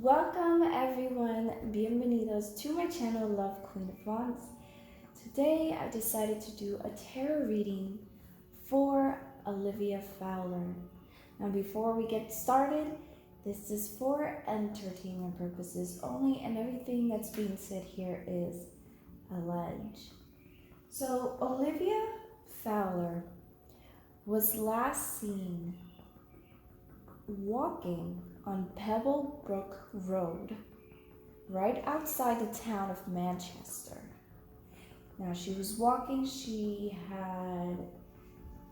Welcome everyone, bienvenidos to my channel Love Queen of Wands. Today I decided to do a tarot reading for Olivia Fowler. Now before we get started, this is for entertainment purposes only and everything that's being said here is alleged. So Olivia Fowler was last seen walking on Pebble Brook Road, right outside the town of Manchester. Now she was walking,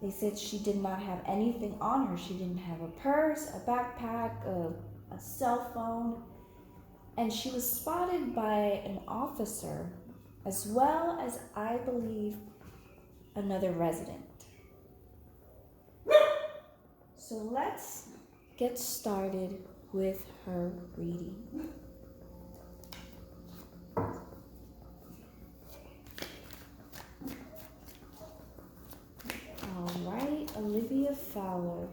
they said she did not have anything on her. She didn't have a purse, a backpack, a cell phone, and she was spotted by an officer as well as, I believe, another resident. So let's get started with her reading. All right, Olivia Fowler.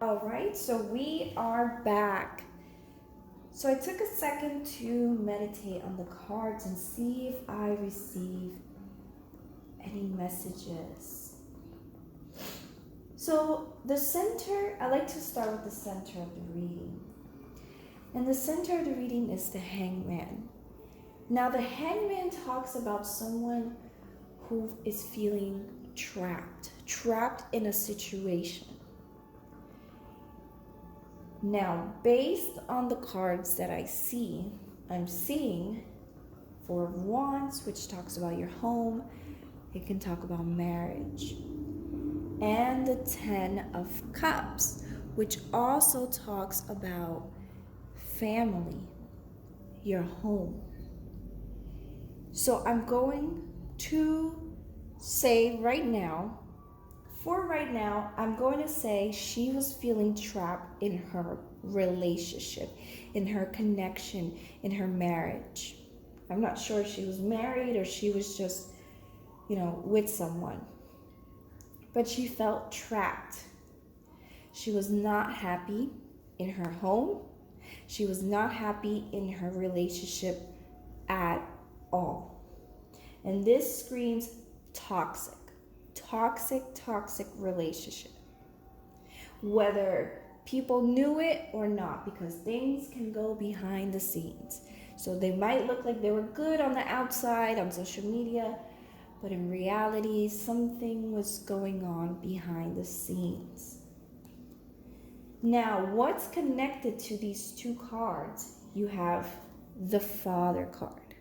All right, so we are back. So I took a second to meditate on the cards and see if I receive any messages. So the center, I like to start with the center of the reading. And the center of the reading is the Hangman. Now the Hangman talks about someone who is feeling trapped in a situation. Now, based on the cards that I'm seeing Four of Wands, which talks about your home. It can talk about marriage. And the Ten of Cups, which also talks about family, your home. So I'm going to say right now, I'm going to say she was feeling trapped in her relationship, in her connection, in her marriage. I'm not sure if she was married or she was just, with someone. But she felt trapped. She was not happy in her home. She was not happy in her relationship at all. And this screams toxic relationship. Whether people knew it or not, because things can go behind the scenes. So they might look like they were good on the outside, on social media, but in reality, something was going on behind the scenes. Now, what's connected to these two cards? You have the Father card,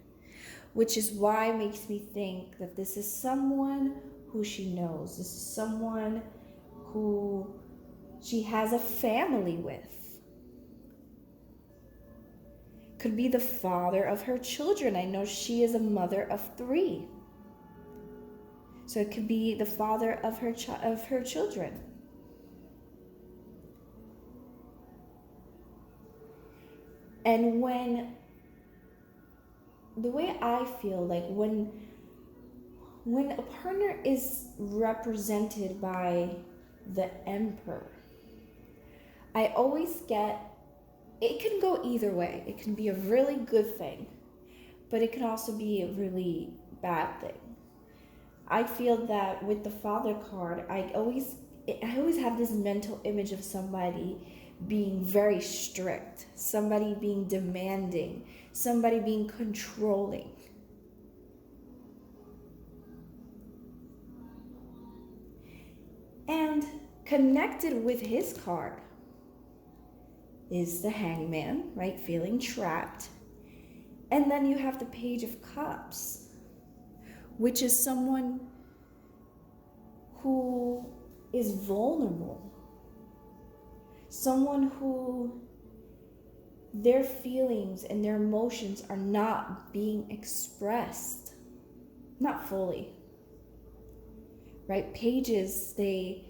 which is why it makes me think that this is someone who she knows. This is someone who she has a family with. Could be the father of her children. I know she is a mother of 3. So it could be the father of her children. And the way I feel like when a partner is represented by the Emperor, I always get, it can go either way. It can be a really good thing, but it can also be a really bad thing. I feel that with the Father card, I always have this mental image of somebody being very strict, somebody being demanding, somebody being controlling. And connected with his card is the Hangman, right? Feeling trapped. And then you have the Page of Cups, which is someone who is vulnerable. Someone who their feelings and their emotions are not being expressed. Not fully. Right? Pages, they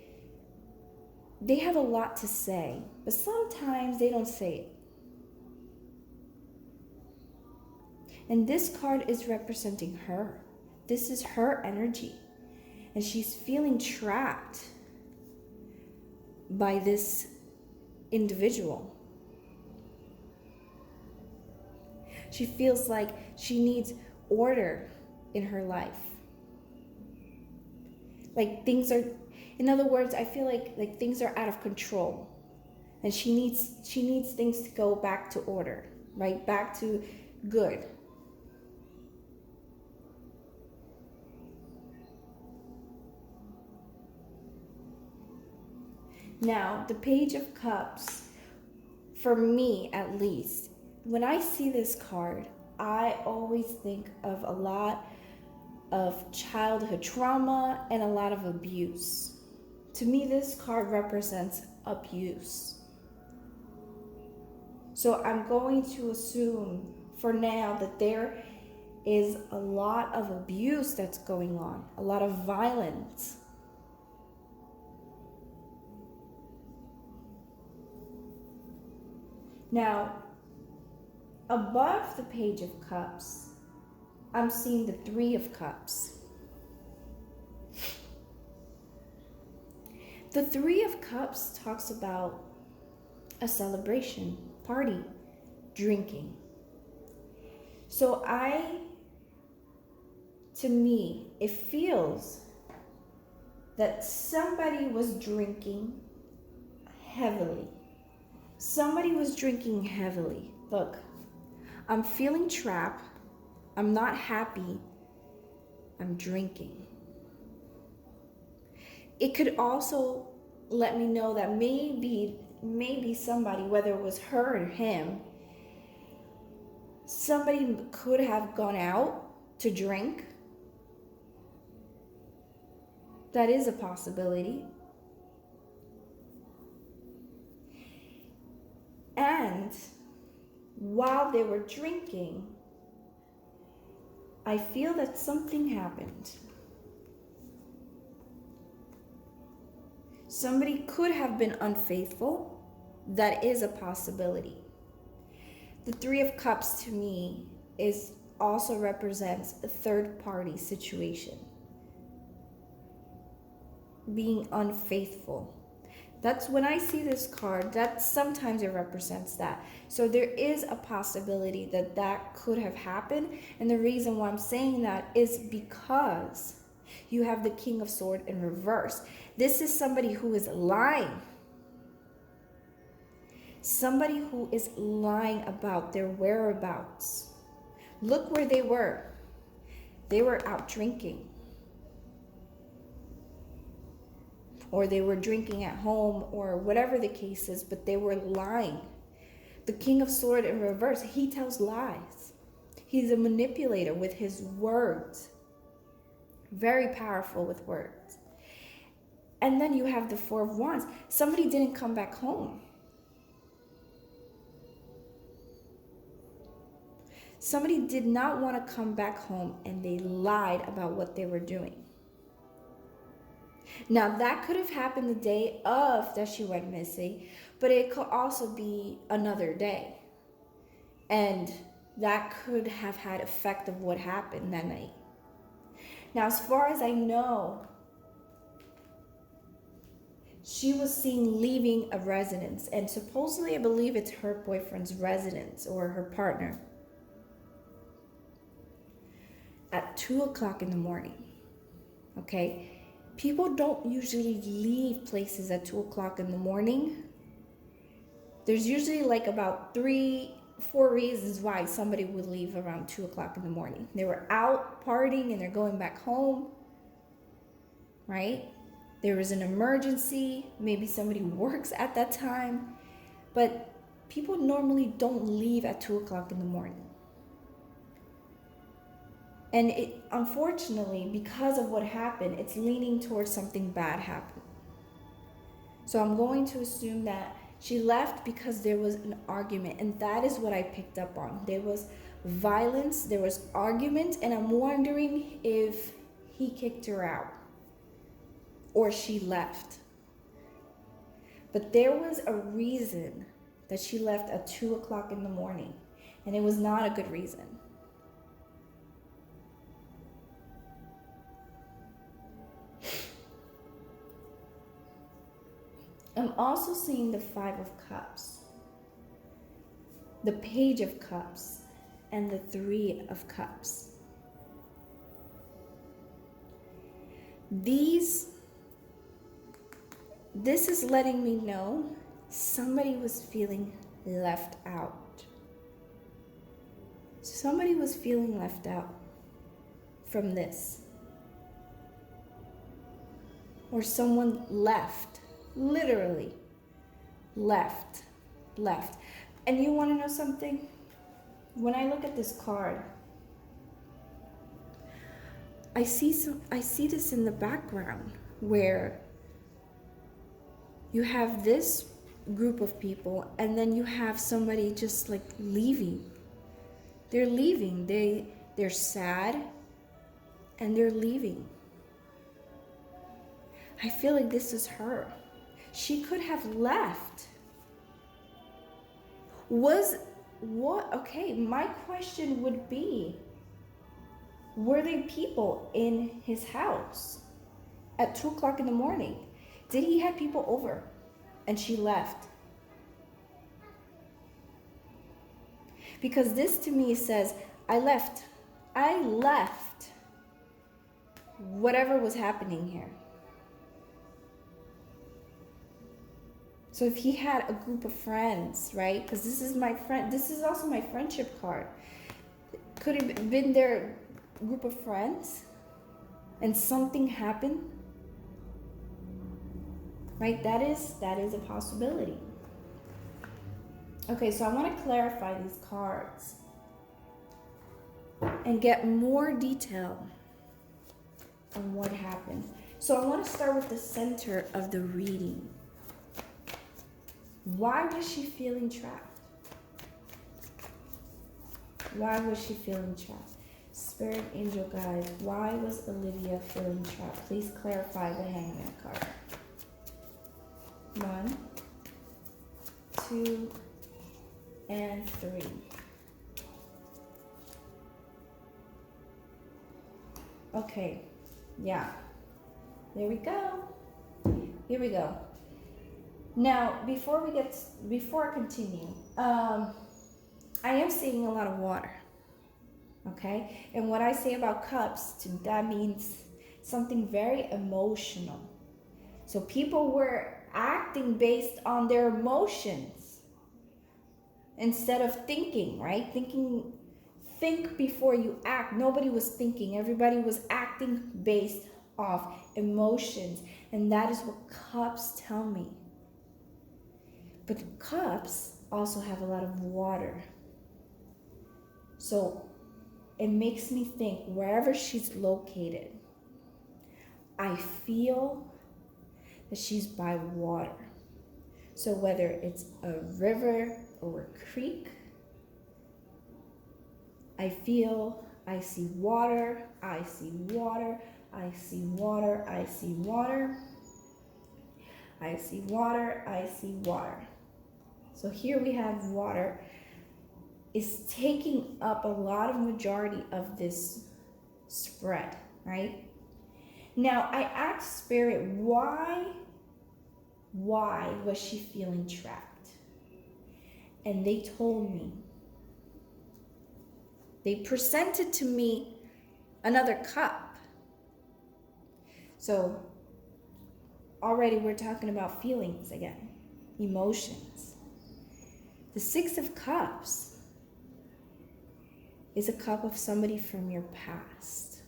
have a lot to say, but sometimes they don't say it. And this card is representing her. This is her energy. and she's feeling trapped by this individual. She feels like she needs order in her life. Like things are, in other words, I feel like things are out of control. And she needs things to go back to order, right? Back to good. Now, the Page of Cups, for me at least, when I see this card, I always think of a lot of childhood trauma and a lot of abuse. To me, this card represents abuse. So I'm going to assume for now that there is a lot of abuse that's going on, a lot of violence. Now, above the Page of Cups, I'm seeing the Three of Cups. The Three of Cups talks about a celebration, party, drinking. So to me, it feels that somebody was drinking heavily. Somebody was drinking heavily. Look, I'm feeling trapped. I'm not happy. I'm drinking. It could also let me know that maybe somebody, whether it was her or him, somebody could have gone out to drink. That is a possibility. And while they were drinking, I feel that something happened. Somebody could have been unfaithful. That is a possibility. The Three of Cups to me also represents a third party situation. Being unfaithful. That's when I see this card, that sometimes it represents that. So there is a possibility that could have happened. And the reason why I'm saying that is because you have the King of Swords in reverse. This is somebody who is lying. Somebody who is lying about their whereabouts. Look where they were. They were out drinking. Or they were drinking at home, or whatever the case is, but they were lying. The King of Swords in reverse, he tells lies. He's a manipulator with his words. Very powerful with words. And then you have the Four of Wands. Somebody didn't come back home. Somebody did not want to come back home, and they lied about what they were doing. Now, that could have happened the day of that she went missing, but it could also be another day. And that could have had effect of what happened that night. Now, as far as I know, she was seen leaving a residence, and supposedly I believe it's her boyfriend's residence or her partner, at 2 o'clock in the morning. Okay? People don't usually leave places at 2 o'clock in the morning. There's usually like about 3-4 reasons why somebody would leave around 2 o'clock in the morning. They were out partying and they're going back home, right? There was an emergency. Maybe somebody works at that time. But people normally don't leave at 2 o'clock in the morning. And it, unfortunately, because of what happened, it's leaning towards something bad happened. So I'm going to assume that she left because there was an argument, and that is what I picked up on. There was violence, there was argument, and I'm wondering if he kicked her out or she left. But there was a reason that she left at 2 o'clock in the morning, and it was not a good reason. I'm also seeing the Five of Cups, the Page of Cups, and the Three of Cups. This is letting me know somebody was feeling left out. Somebody was feeling left out from this. Or someone left, literally left. And you want to know something? When I look at this card, I see this in the background where you have this group of people and then you have somebody just like leaving. They're leaving. They're sad and they're leaving. I feel like this is her. She could have left. Okay, my question would be, were there people in his house at 2 o'clock in the morning? Did he have people over and she left? Because this to me says, I left whatever was happening here. So if he had a group of friends, right? Because this is my friend. This is also my friendship card. Could have been their group of friends and something happened, right? That is a possibility. Okay, so I want to clarify these cards and get more detail on what happened. So I want to start with the center of the reading. Why was she feeling trapped? Why was she feeling trapped? Spirit, angel, guides, why was Olivia feeling trapped? Please clarify the Hangman card. 1, 2, and 3. Okay, yeah. There we go. Here we go. Now, before I continue, I am seeing a lot of water, okay? And what I say about cups, that means something very emotional. So people were acting based on their emotions instead of thinking, right? Think before you act. Nobody was thinking. Everybody was acting based off emotions. And that is what cups tell me. But cups also have a lot of water. So it makes me think, wherever she's located, I feel that she's by water. So whether it's a river or a creek, I see water, I see water, I see water, I see water, I see water, I see water. So here we have water is taking up a lot of majority of this spread, right? Now I asked Spirit, why was she feeling trapped? And they told me, they presented to me another cup. So already we're talking about feelings again, emotions. The 6 of Cups is a cup of somebody from your past.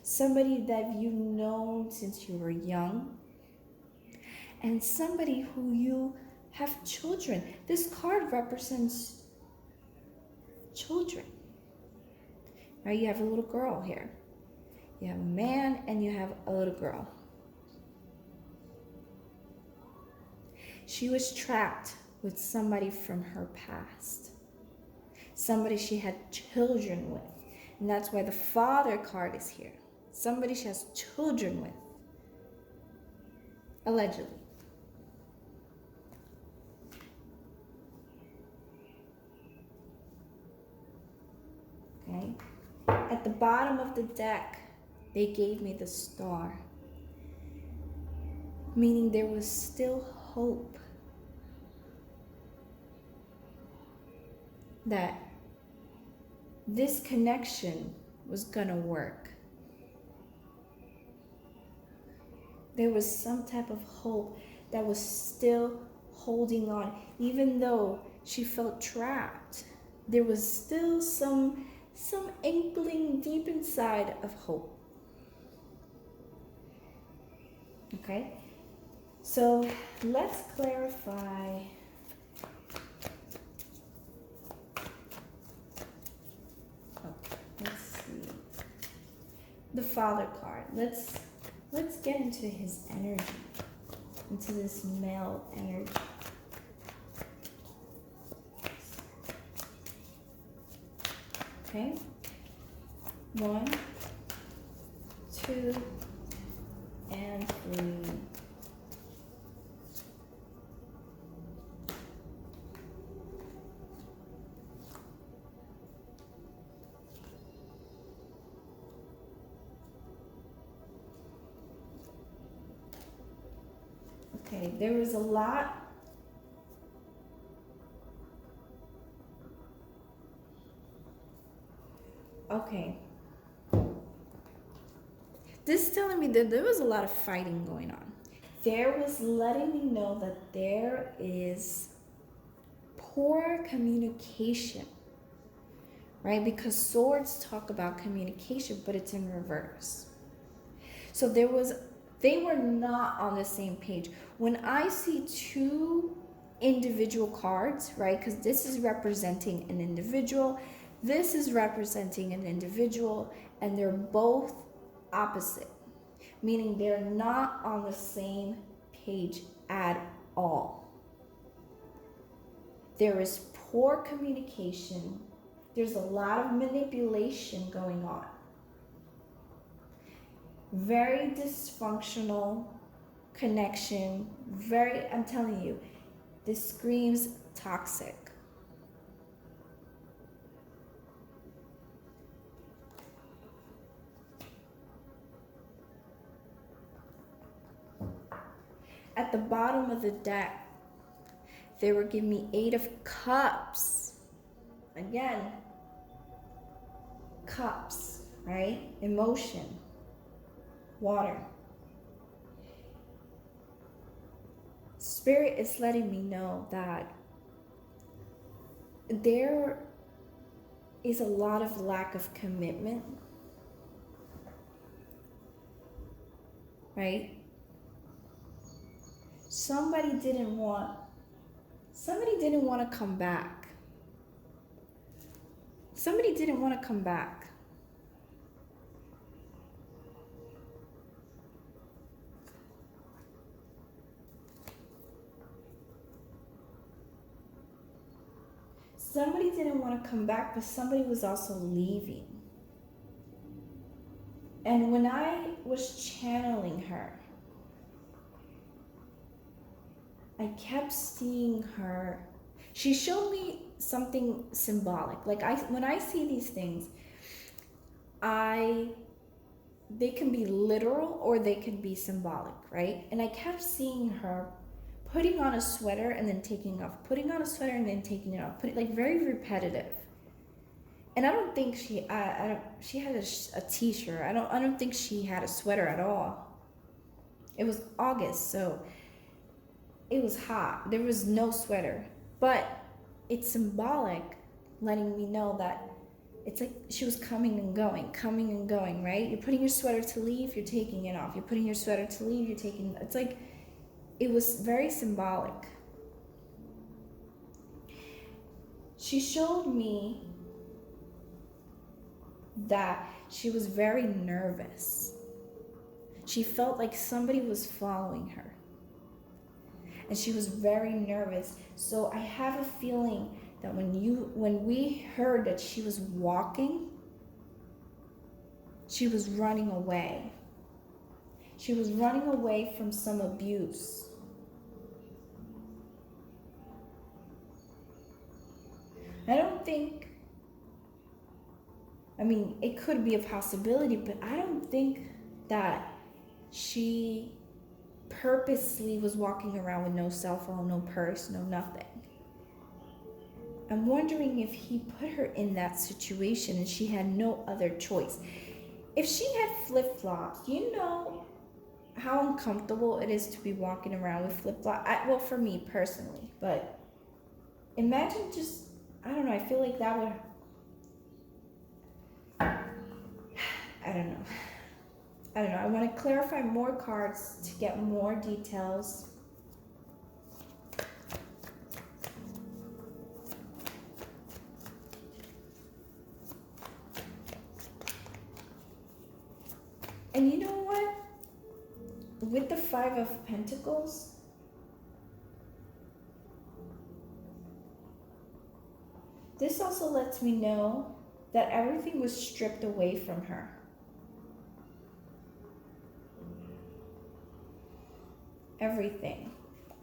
Somebody that you've known since you were young. And somebody who you have children. This card represents children. Right? You have a little girl here. You have a man and you have a little girl. She was trapped with somebody from her past. Somebody she had children with. And that's why the Father card is here. Somebody she has children with. Allegedly. Okay. At the bottom of the deck, they gave me the star. meaning there was still hope that this connection was gonna work. There was some type of hope that was still holding on, even though she felt trapped. There was still some inkling deep inside of hope. Okay, so let's clarify. Let's see the Father card. Let's get into his energy, into this male energy. Okay, 1, 2, and 3. Okay, there was a lot. Okay. This is telling me that there was a lot of fighting going on. There was letting me know that there is poor communication, right? Because swords talk about communication, but it's in reverse. So they were not on the same page. When I see two individual cards, right? Because this is representing an individual, this is representing an individual, and they're both opposite, meaning they're not on the same page at all. There is poor communication. There's a lot of manipulation going on. Very dysfunctional connection. I'm telling you, this screams toxic. At the bottom of the deck, they were giving me 8 of Cups. Again, cups, right? Emotion, water. Spirit is letting me know that there is a lot of lack of commitment, right? Somebody didn't want to come back. Somebody didn't want to come back. Somebody didn't want to come back, but somebody was also leaving. And when I was channeling her, I kept seeing her. She showed me something symbolic. Like when I see these things, they can be literal or they can be symbolic, right? And I kept seeing her putting on a sweater and then taking off, putting on a sweater and then taking it off, like very repetitive. And I don't think she had a t-shirt. I don't think she had a sweater at all. It was August, so it was hot. There was no sweater, but it's symbolic, letting me know that it's like she was coming and going, right? You're putting your sweater to leave, you're taking it off. You're putting your sweater to leave, you're taking, it's like, it was very symbolic. She showed me that she was very nervous. She felt like somebody was following her. And she was very nervous. So I have a feeling that when we heard that she was walking, she was running away. She was running away from some abuse. It could be a possibility, but I don't think that she purposely was walking around with no cell phone, no purse, no nothing. I'm wondering if he put her in that situation and she had no other choice. If she had flip-flops, you know how uncomfortable it is to be walking around with flip-flops? Well, for me personally, but imagine just, I don't know, I feel like that would, I don't know. I want to clarify more cards to get more details. And you know what? With the Five of Pentacles, this also lets me know that everything was stripped away from her. Everything.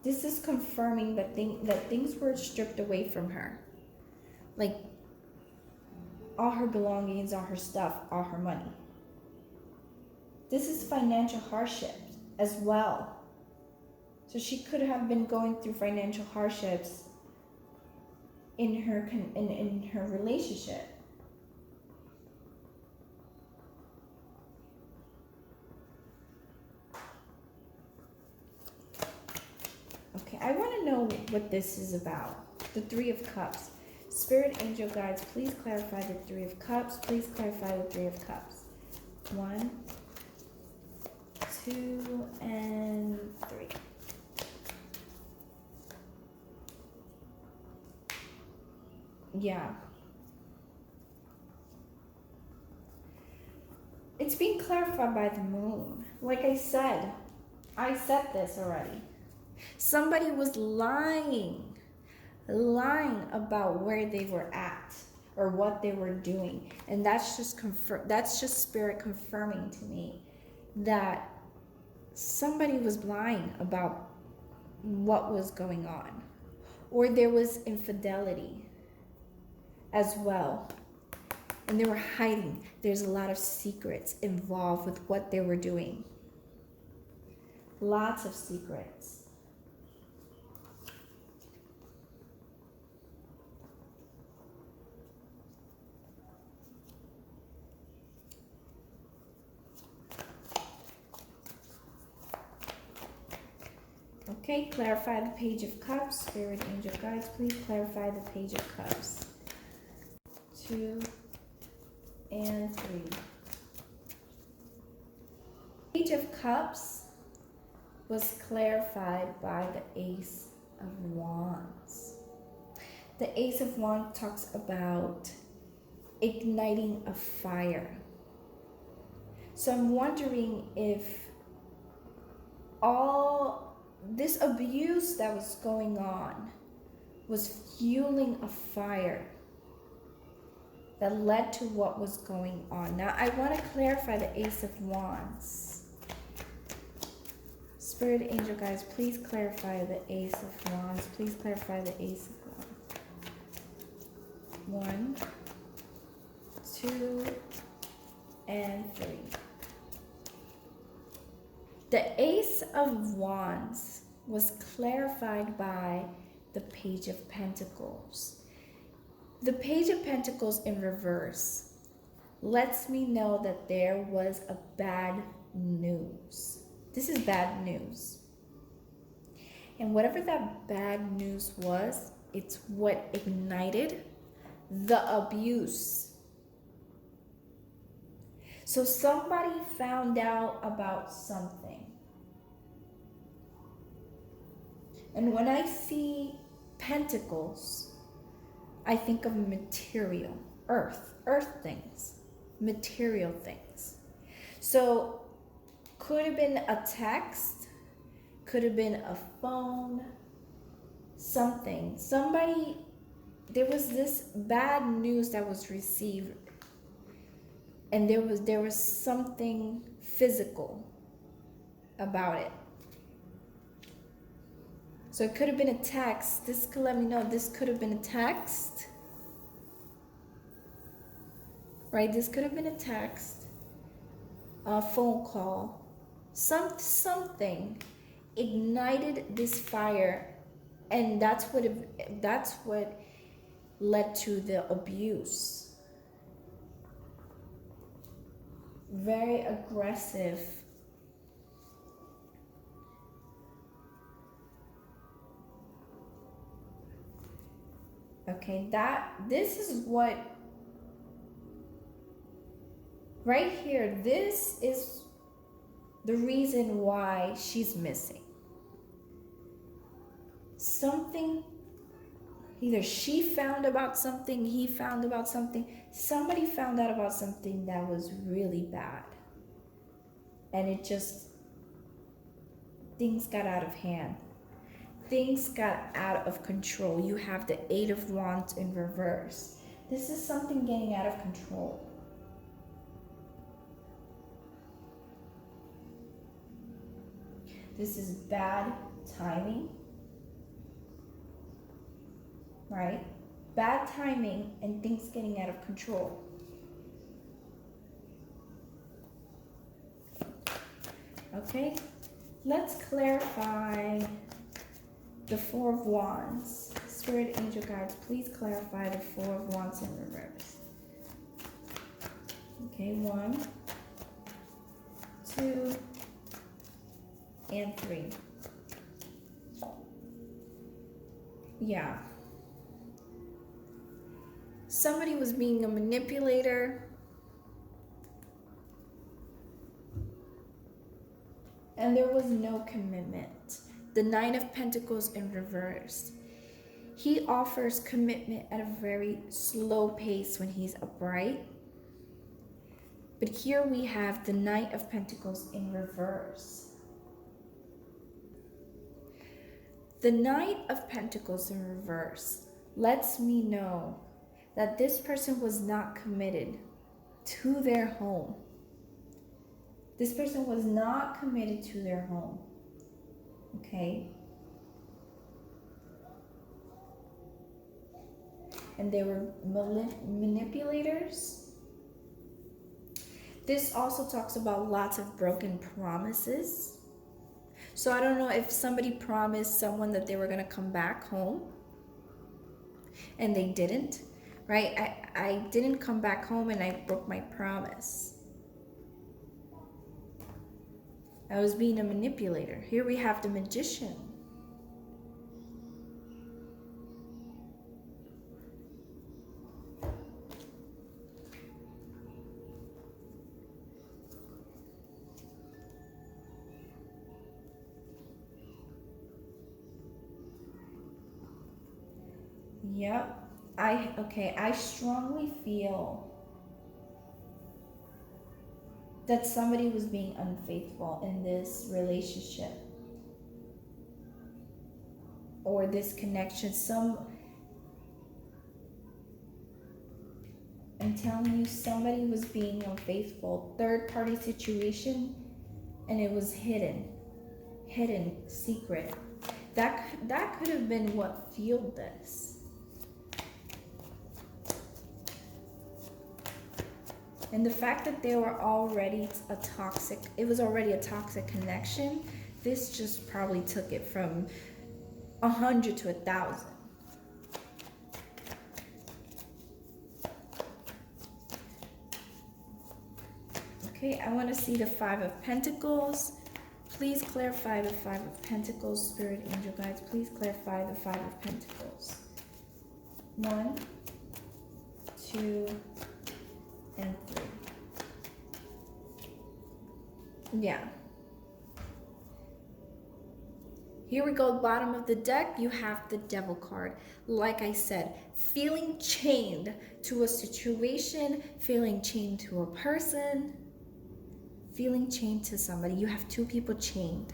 This is confirming that things were stripped away from her. Like all her belongings, all her stuff, all her money. This is financial hardship as well. So she could have been going through financial hardships in her relationship. Okay, I want to know what this is about. The Three of Cups. Spirit, angel guides, please clarify the Three of Cups. Please clarify the Three of Cups. 1, 2, and 3. Yeah. It's being clarified by the moon. Like I said this already. Somebody was lying about where they were at or what they were doing. And that's just spirit confirming to me that somebody was lying about what was going on. Or there was infidelity as well. And they were hiding. There's a lot of secrets involved with what they were doing. Lots of secrets. Okay, clarify the Page of Cups. Spirit, angel guides, please clarify the Page of Cups. 2 and 3. Page of Cups was clarified by the Ace of Wands. The Ace of Wands talks about igniting a fire. So I'm wondering if all this abuse that was going on was fueling a fire that led to what was going on. Now, I want to clarify the Ace of Wands. Spirit, angel guys, please clarify the Ace of Wands. Please clarify the Ace of Wands. 1, 2, and 3. The Ace of Wands was clarified by the Page of Pentacles. The Page of Pentacles in reverse lets me know that there was a bad news. This is bad news. And whatever that bad news was, it's what ignited the abuse. So somebody found out about something. And when I see pentacles, I think of material, earth things, material things. So could have been a text, could have been a phone, something. There was this bad news that was received, and there was something physical about it. So it could have been a text. This could let me know this could have been a text. Right? This could have been a text, a phone call, something. ignited this fire, and that's what led to the abuse. Very aggressive. Okay, this is what right here, this is the reason why she's missing. Something, either she found about something, he found about something, somebody found out about something that was really bad. And it just, things got out of hand. Things got out of control. You have the Eight of Wands in reverse. This is something getting out of control. This is bad timing, right? Bad timing and things getting out of control. Okay, let's clarify the Four of Wands. Spirit, angel guides, please clarify the Four of Wands in reverse. Okay, 1, 2, and 3. Yeah. Somebody was being a manipulator. And there was no commitment. The Nine of Pentacles in reverse. He offers commitment at a very slow pace when he's upright. But here we have the Knight of Pentacles in reverse. The Knight of Pentacles in reverse lets me know that this person was not committed to their home. This person was not committed to their home. Okay? And they were manipulators. This also talks about lots of broken promises. So I don't know if somebody promised someone that they were going to come back home and they didn't, right? I didn't come back home and I broke my promise. I was being a manipulator. Here we have the Magician. Yep. I strongly feel that somebody was being unfaithful in this relationship or this connection. I'm telling you, somebody was being unfaithful. Third party situation, and it was hidden, secret. That could have been what fueled this. And the fact that they were already it was already a toxic connection, this just probably took it from 100 to 1,000. Okay, I want to see the Five of Pentacles. Please clarify the Five of Pentacles. Spirit, angel guides, please clarify the Five of Pentacles. 1, 2, and 3. Yeah. Here we go, bottom of the deck, you have the Devil card. Like I said, feeling chained to a situation, feeling chained to a person, feeling chained to somebody. You have two people chained.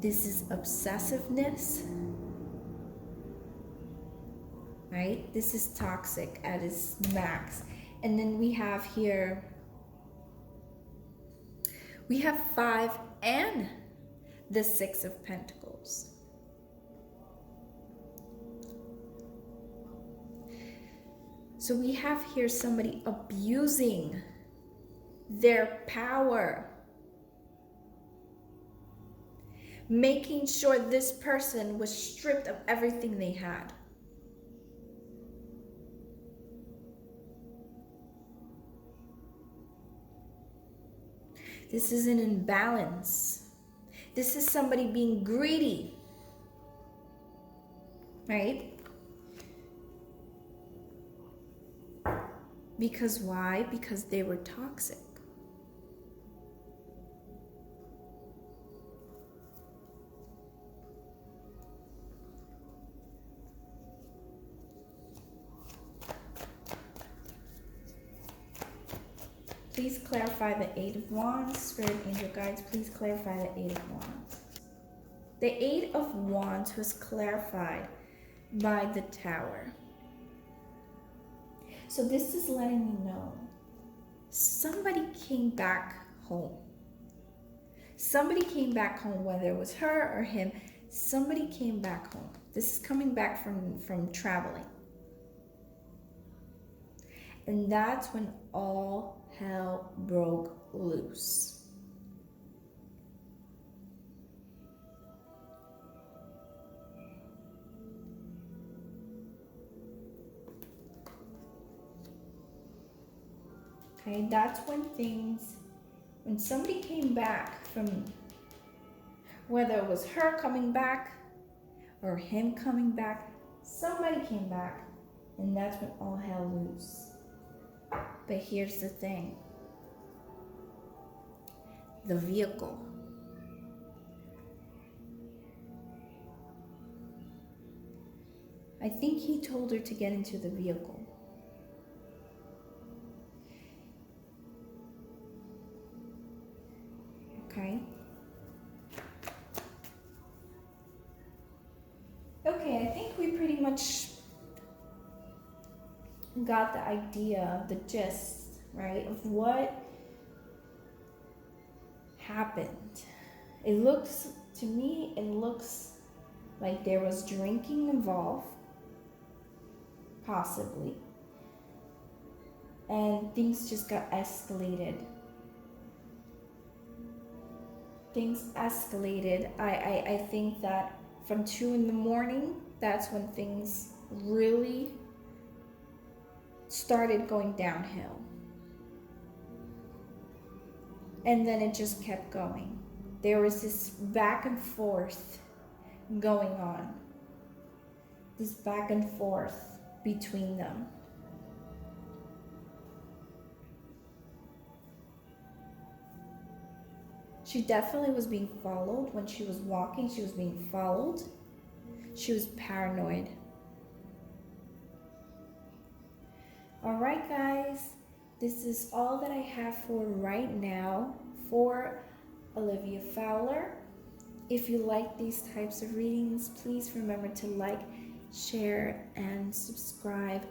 This is obsessiveness, right? This is toxic at its max. And then we have here, we have 5 and the 6 of Pentacles. So we have here somebody abusing their power. making sure this person was stripped of everything they had. This is an imbalance. This is somebody being greedy, right? Because why? Because they were toxic. Please clarify the Eight of Wands. Spirit, angel guides, please clarify the Eight of Wands. The Eight of Wands was clarified by the Tower. So this is letting me know somebody came back home. Somebody came back home, whether it was her or him. Somebody came back home. This is coming back from traveling. And that's when all hell broke loose. Okay, that's when somebody came back from, whether it was her coming back or him coming back, somebody came back, and that's when all hell loose. But here's the thing. The vehicle. I think he told her to get into the vehicle. Okay. Okay, I think we pretty much got the idea, the gist, right, of what happened. It looks like there was drinking involved, possibly, and things just got escalated. I think that from 2 a.m, that's when things really started going downhill. And then it just kept going. There was this back and forth going on. This back and forth between them. She definitely was being followed. When she was walking, she was being followed. She was paranoid. All right, guys, this is all that I have for right now for Olivia Fowler. If you like these types of readings, please remember to like, share, and subscribe.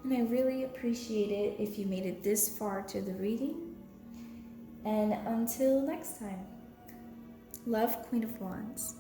And I really appreciate it if you made it this far to the reading. And until next time, love, Queen of Wands.